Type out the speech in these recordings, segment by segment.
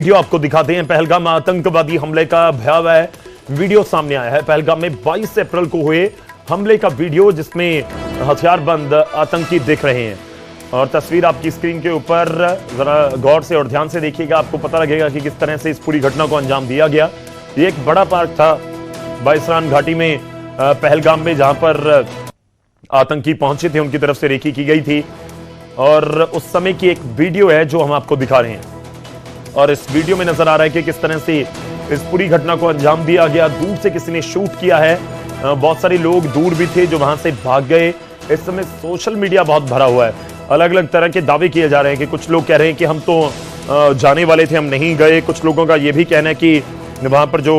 Video आपको दिखाते हैं। पहलगाम आतंकवादी हमले का भयावह वीडियो सामने आया है। पहलगाम में 22 अप्रैल को हुए हमले का वीडियो, जिसमें हथियारबंद आतंकी दिख रहे हैं। और तस्वीर आपकी स्क्रीन के ऊपर जरा गौर से और ध्यान से देखिएगा, आपको पता लगेगा कि किस तरह से इस पूरी घटना को अंजाम दिया गया। ये एक बड़ा पार्क था बाइसरान घाटी में, पहलगाम में, जहां पर आतंकी पहुंचे थे, उनकी तरफ से रेकी की गई थी। और उस समय की एक वीडियो है जो हम आपको दिखा रहे हैं। और इस वीडियो में नजर आ रहा है कि किस तरह से इस पूरी घटना को अंजाम दिया गया। दूर से किसी ने शूट किया है, बहुत सारे लोग दूर भी थे जो वहां से भाग गए। इस समय सोशल मीडिया बहुत भरा हुआ है, अलग अलग तरह के दावे किए जा रहे हैं कि कुछ लोग कह रहे हैं कि हम तो जाने वाले थे, हम नहीं गए। कुछ लोगों का यह भी कहना है कि वहां पर जो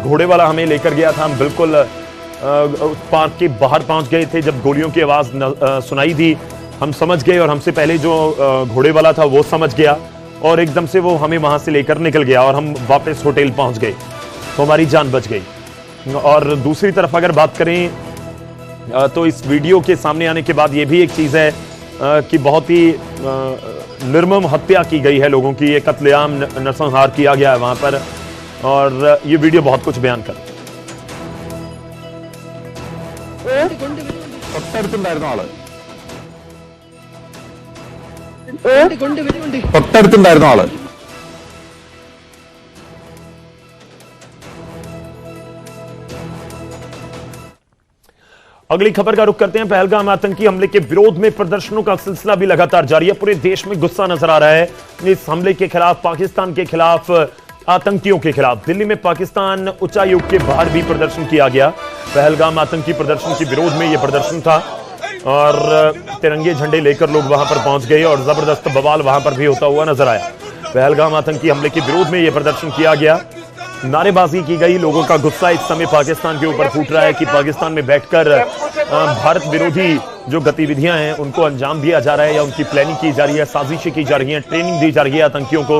घोड़े वाला हमें लेकर गया था, हम बिल्कुल उस पार्क के बाहर पहुंच गए थे। जब गोलियों की आवाज सुनाई दी, हम समझ गए, और हमसे पहले जो घोड़े वाला था वो समझ गया, और एकदम से वो हमें वहां से लेकर निकल गया और हम वापस होटल पहुंच गए, तो हमारी जान बच गई। और दूसरी तरफ अगर बात करें तो इस वीडियो के सामने आने के बाद ये भी एक चीज है कि बहुत ही निर्मम हत्या की गई है लोगों की, ये कत्लेआम नरसंहार किया गया है वहां पर। और ये वीडियो बहुत कुछ बयान कर തൊട്ടടുത്തുണ്ടായിരുന്ന ആള്. अगली खबर का रुख करते हैं। पहलगाम आतंकी हमले के विरोध में प्रदर्शनों का सिलसिला भी लगातार जारी है। पूरे देश में गुस्सा नजर आ रहा है इस हमले के खिलाफ, पाकिस्तान के खिलाफ, आतंकियों के खिलाफ। दिल्ली में पाकिस्तान उच्चायोग के बाहर भी प्रदर्शन किया गया। पहलगाम आतंकी प्रदर्शन के विरोध में यह प्रदर्शन था, और तिरंगे झंडे लेकर लोग वहां पर पहुंच गए और जबरदस्त बवाल वहां पर भी होता हुआ नजर आया। पहलगाम आतंकी हमले के विरोध में यह प्रदर्शन किया गया, नारेबाजी की गई। लोगों का गुस्सा इस समय पाकिस्तान के ऊपर फूट रहा है कि पाकिस्तान में बैठकर भारत विरोधी जो गतिविधियां हैं उनको अंजाम दिया जा रहा है, या उनकी प्लानिंग की जा रही है, साजिशें की जा रही हैं, ट्रेनिंग दी जा रही है आतंकियों को,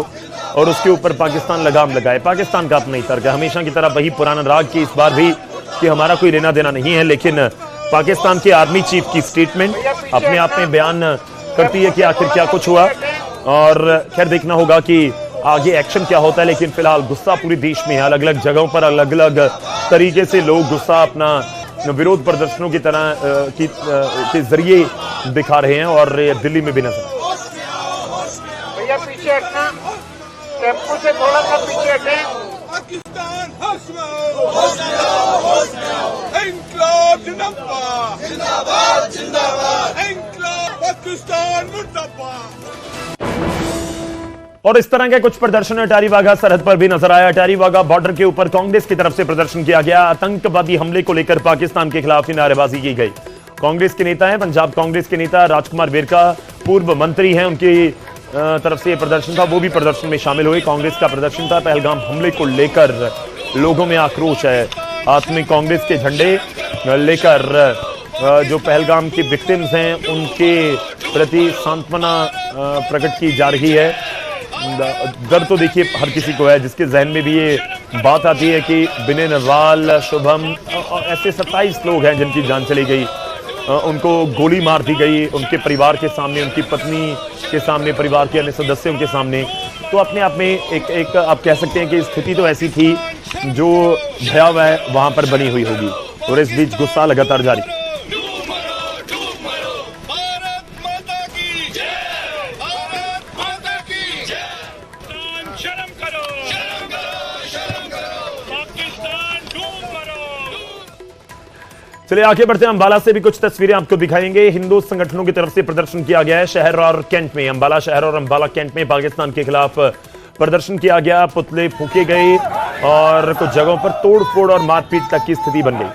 और उसके ऊपर पाकिस्तान लगाम लगाए। पाकिस्तान का अपना ही तर्क है, हमेशा की तरह वही पुराना राग की इस बार भी, कि हमारा कोई लेना देना नहीं है। लेकिन पाकिस्तान के आर्मी चीफ की स्टेटमेंट अपने आप में बयान करती है कि आखिर क्या कुछ हुआ। और खैर देखना होगा कि आगे एक्शन क्या होता है। लेकिन फिलहाल गुस्सा पूरे देश में है, अलग अलग जगहों पर अलग अलग तरीके से लोग गुस्सा अपना विरोध प्रदर्शनों की तरह के जरिए दिखा रहे हैं। और दिल्ली में भी नजर भैया पीछे हटना, टेम्पो से थोड़ा सा पीछे हटे। पाकिस्तान इंकलाब जिंदाबाद जिंदाबाद जिंदाबाद, इंकलाब पाकिस्तान मुर्दाबाद। और इस तरह के कुछ प्रदर्शन अटारी वाघा सरहद पर भी नजर आया। अटारी वाघा बॉर्डर के ऊपर कांग्रेस की तरफ से प्रदर्शन किया गया। आतंकवादी हमले को लेकर पाकिस्तान के खिलाफ ही नारेबाजी की गई। कांग्रेस के नेता हैं, पंजाब कांग्रेस के नेता राजकुमार वेरका, पूर्व मंत्री हैं, उनकी तरफ से प्रदर्शन था, वो भी प्रदर्शन में शामिल हुए। कांग्रेस का प्रदर्शन था। पहलगाम हमले को लेकर लोगों में आक्रोश है, हाथ में कांग्रेस के झंडे लेकर जो पहलगाम की विक्टिम्स हैं उनके प्रति सांत्वना प्रकट की जा रही है। डर तो देखिए हर किसी को है, जिसके जहन में भी ये बात आती है कि बिने नरवाल, शुभम, ऐसे 27 लोग हैं जिनकी जान चली गई, उनको गोली मार दी गई, उनके परिवार के सामने, उनकी पत्नी के सामने, परिवार के अन्य सदस्यों के सामने। तो अपने आप में एक आप कह सकते हैं कि स्थिति तो ऐसी थी जो भयावह वहां पर बनी हुई होगी। और इस बीच गुस्सा लगातार जारी। चलिए आगे बढ़ते हैं। अंबाला से भी कुछ तस्वीरें आपको दिखाएंगे। हिंदू संगठनों की तरफ से प्रदर्शन किया गया है शहर और कैंट में। अंबाला शहर और अंबाला कैंट में पाकिस्तान के खिलाफ प्रदर्शन किया गया, पुतले फूके गए और कुछ जगहों पर तोड़फोड़ और मारपीट तक की स्थिति बन गई।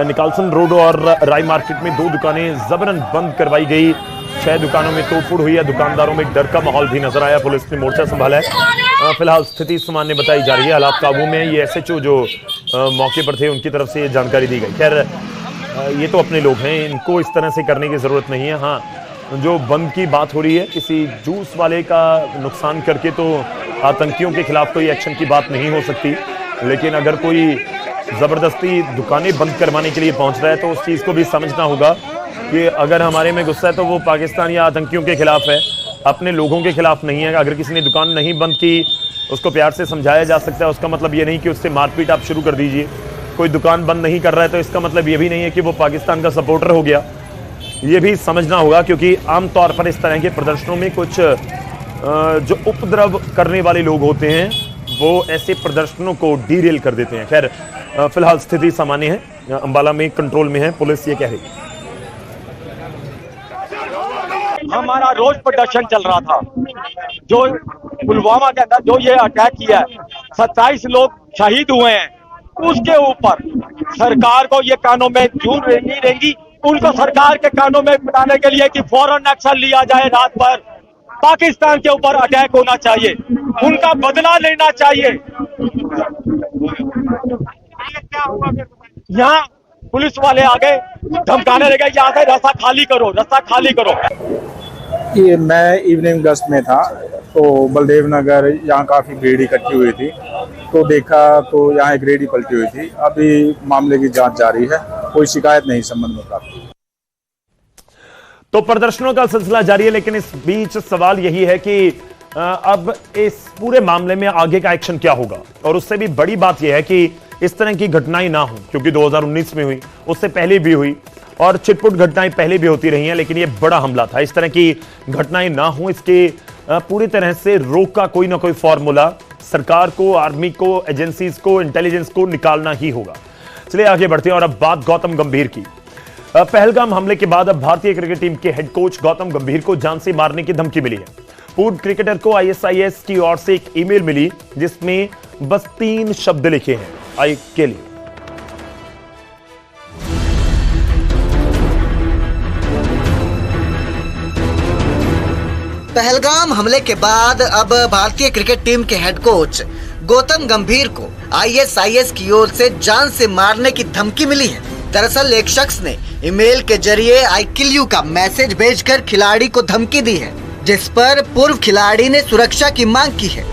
निकालसन रोड और राय मार्केट में 2 दुकानें जबरन बंद करवाई गई। 6 दुकानों में तोड़फोड़ हुई है। दुकानदारों में डर का माहौल भी नजर आया। पुलिस ने मोर्चा संभाला है। फिलहाल स्थिति सामान्य बताई जा रही है, हालात काबू में। ये एसएचओ जो मौके पर थे उनकी तरफ से जानकारी दी गई। खैर ये तो अपने लोग हैं, इनको इस तरह से करने की जरूरत नहीं है। हाँ, जो बंद की बात हो रही है, किसी जूस वाले का नुकसान करके तो आतंकियों के खिलाफ कोई एक्शन की बात नहीं हो सकती। लेकिन अगर कोई जबरदस्ती दुकानें बंद करवाने के लिए पहुंच रहा है तो उस चीज को भी समझना होगा कि अगर हमारे में गुस्सा है तो वो पाकिस्तान या आतंकियों के खिलाफ है, अपने लोगों के खिलाफ नहीं है। अगर किसी ने दुकान नहीं बंद की उसको प्यार से समझाया जा सकता है, उसका मतलब ये नहीं कि उससे मारपीट आप शुरू कर दीजिए। कोई दुकान बंद नहीं कर रहा है तो इसका मतलब ये भी नहीं है कि वो पाकिस्तान का सपोर्टर हो गया। ये भी समझना होगा, क्योंकि आमतौर पर इस तरह के प्रदर्शनों में कुछ जो उपद्रव करने वाले लोग होते हैं वो ऐसे प्रदर्शनों को डीरेल कर देते हैं। खैर फिलहाल स्थिति सामान्य है, अंबाला में कंट्रोल में है, पुलिस ये कह रही है। हमारा रोज प्रदर्शन चल रहा था। जो पुलवामा के अंदर जो ये अटैक किया है, 27 लोग शहीद हुए हैं, उसके ऊपर सरकार को ये कानों में जून नहीं रहेंगी। उनको सरकार के कानों में बताने के लिए कि फौरन एक्शन लिया जाए, रात भर पाकिस्तान के ऊपर अटैक होना चाहिए, उनका बदला लेना चाहिए। यहाँ पुलिस वाले आगे धमकाने लगे, यहाँ से रास्ता खाली करो, रास्ता खाली करो। ये मैं इवनिंग गश्त में था तो बलदेव नगर यहाँ काफ़ी भीड़ इकट्ठी हुई थी, तो देखा तो यहाँ एक रेडी पलटी हुई थी। अभी मामले की जांच जारी है, कोई शिकायत नहीं संबंध में प्राप्त। तो प्रदर्शनों का सिलसिला जारी है, लेकिन इस बीच सवाल यही है कि अब इस पूरे मामले में आगे का एक्शन क्या होगा। और उससे भी बड़ी बात यह है कि इस तरह की घटनाएं ना हो, क्योंकि 2019 में हुई, उससे पहले भी हुई और छिटपुट घटनाएं पहले भी होती रही हैं, लेकिन यह बड़ा हमला था। इस तरह की घटनाएं ना हो, इसके पूरी तरह से रोक का कोई ना कोई फॉर्मूला सरकार को, आर्मी को, एजेंसीज को, इंटेलिजेंस को निकालना ही होगा। चलिए आगे बढ़ते हैं और अब बात गौतम गंभीर की। पहलगाम हमले के बाद अब भारतीय क्रिकेट टीम के हेड कोच गौतम गंभीर को जान से मारने की धमकी मिली है। पूर्व क्रिकेटर को ISIS की ओर से एक ईमेल मिली जिसमें बस 3 शब्द लिखे हैं, आई किल यू। पहलगाम हमले के बाद अब भारतीय क्रिकेट टीम के हेड कोच गौतम गंभीर को ISIS की ओर से जान से मारने की धमकी मिली है। दरअसल एक शख्स ने ईमेल के जरिए आई किल यू का मैसेज भेजकर खिलाड़ी को धमकी दी है, जिस पर पूर्व खिलाड़ी ने सुरक्षा की मांग की है।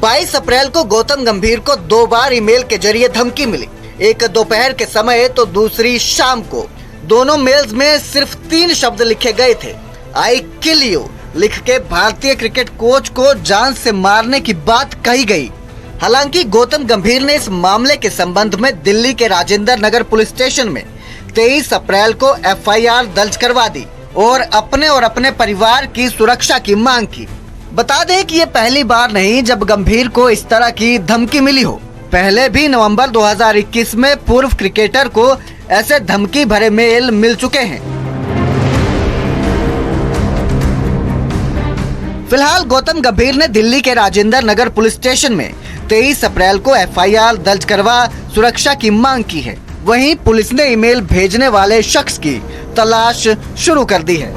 बाईस अप्रैल को गौतम गंभीर को 2 बार ईमेल के जरिए धमकी मिली, एक दोपहर के समय तो दूसरी शाम को। दोनों मेल्स में सिर्फ 3 शब्द लिखे गए थे, आई किल यू लिख के भारतीय क्रिकेट कोच को जान से मारने की बात कही गई। हालांकि गौतम गंभीर ने इस मामले के संबंध में दिल्ली के राजेंद्र नगर पुलिस स्टेशन में 23 अप्रैल को FIR दर्ज करवा दी और अपने परिवार की सुरक्षा की मांग की। बता दें कि ये पहली बार नहीं जब गंभीर को इस तरह की धमकी मिली हो। पहले भी नवंबर 2021 में पूर्व क्रिकेटर को ऐसे धमकी भरे मेल मिल चुके हैं। फिलहाल गौतम गंभीर ने दिल्ली के राजेंद्र नगर पुलिस स्टेशन में 23 अप्रैल को FIR दर्ज करवा सुरक्षा की मांग की है। वहीं पुलिस ने ईमेल भेजने वाले शख्स की तलाश शुरू कर दी है।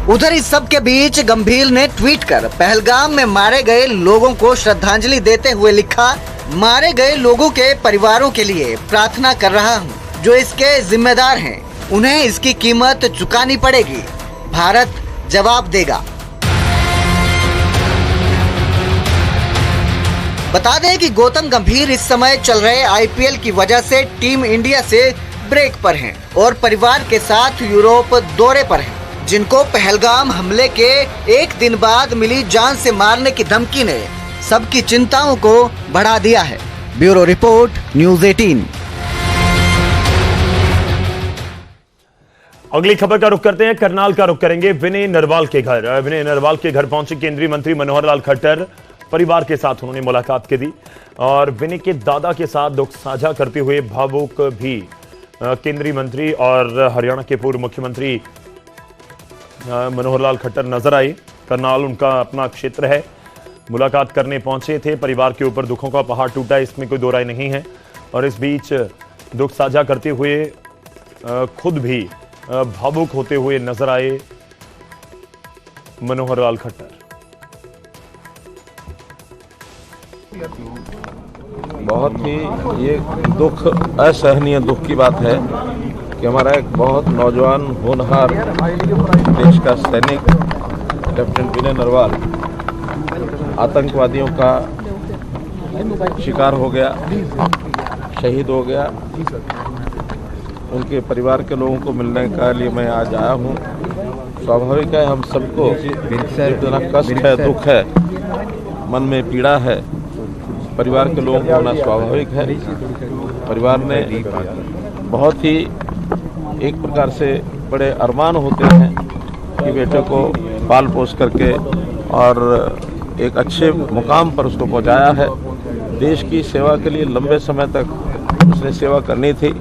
उधर इस सब के बीच गंभीर ने ट्वीट कर पहलगाम में मारे गए लोगों को श्रद्धांजलि देते हुए लिखा, मारे गए लोगों के परिवारों के लिए प्रार्थना कर रहा हूं। जो इसके जिम्मेदार हैं उन्हें इसकी कीमत चुकानी पड़ेगी। भारत जवाब देगा। बता दें कि गौतम गंभीर इस समय चल रहे IPL की वजह से टीम इंडिया से ब्रेक पर हैं और परिवार के साथ यूरोप दौरे पर हैं, जिनको पहलगाम हमले के एक दिन बाद मिली जान से मारने की धमकी ने सबकी चिंताओं को बढ़ा दिया है। Bureau report, news 18। अगली खबर का रुख करते हैं, करनाल का रुख करेंगे विनय नरवाल के घर। विनय नरवाल के घर पहुंचे केंद्रीय मंत्री मनोहर लाल खट्टर। परिवार के साथ उन्होंने मुलाकात की दी और विनय के दादा के साथ दुख साझा करते हुए भावुक भी केंद्रीय मंत्री और हरियाणा के पूर्व मुख्यमंत्री मनोहर लाल खट्टर नजर आए। करनाल उनका अपना क्षेत्र है, मुलाकात करने पहुंचे थे। परिवार के ऊपर दुखों का पहाड़ टूटा, इसमें कोई दो राय नहीं है। और इस बीच दुख साझा करते हुए खुद भी भावुक होते हुए नजर आए मनोहर लाल खट्टर। बहुत ही ये दुख, असहनीय दुख की बात है कि हमारा एक बहुत नौजवान होनहार देश का सैनिक लेफ्टिनेंट विनय नरवाल आतंकवादियों का शिकार हो गया। शहीद हो गया, उनके परिवार के लोगों को मिलने के लिए मैं आज आया हूँ। स्वाभाविक है, हम सबको इतना कष्ट है, दुख है, मन में पीड़ा है, परिवार के लोगों को होना स्वाभाविक है। परिवार ने बहुत ही एक प्रकार से बड़े अरमान होते हैं कि बेटे को पाल पोस करके और एक अच्छे मुकाम पर उसको पहुंचाया है। देश की सेवा के लिए लंबे समय तक उसने सेवा करनी थी,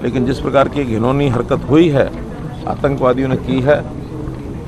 लेकिन जिस प्रकार की घिनौनी हरकत हुई है, आतंकवादियों ने की है,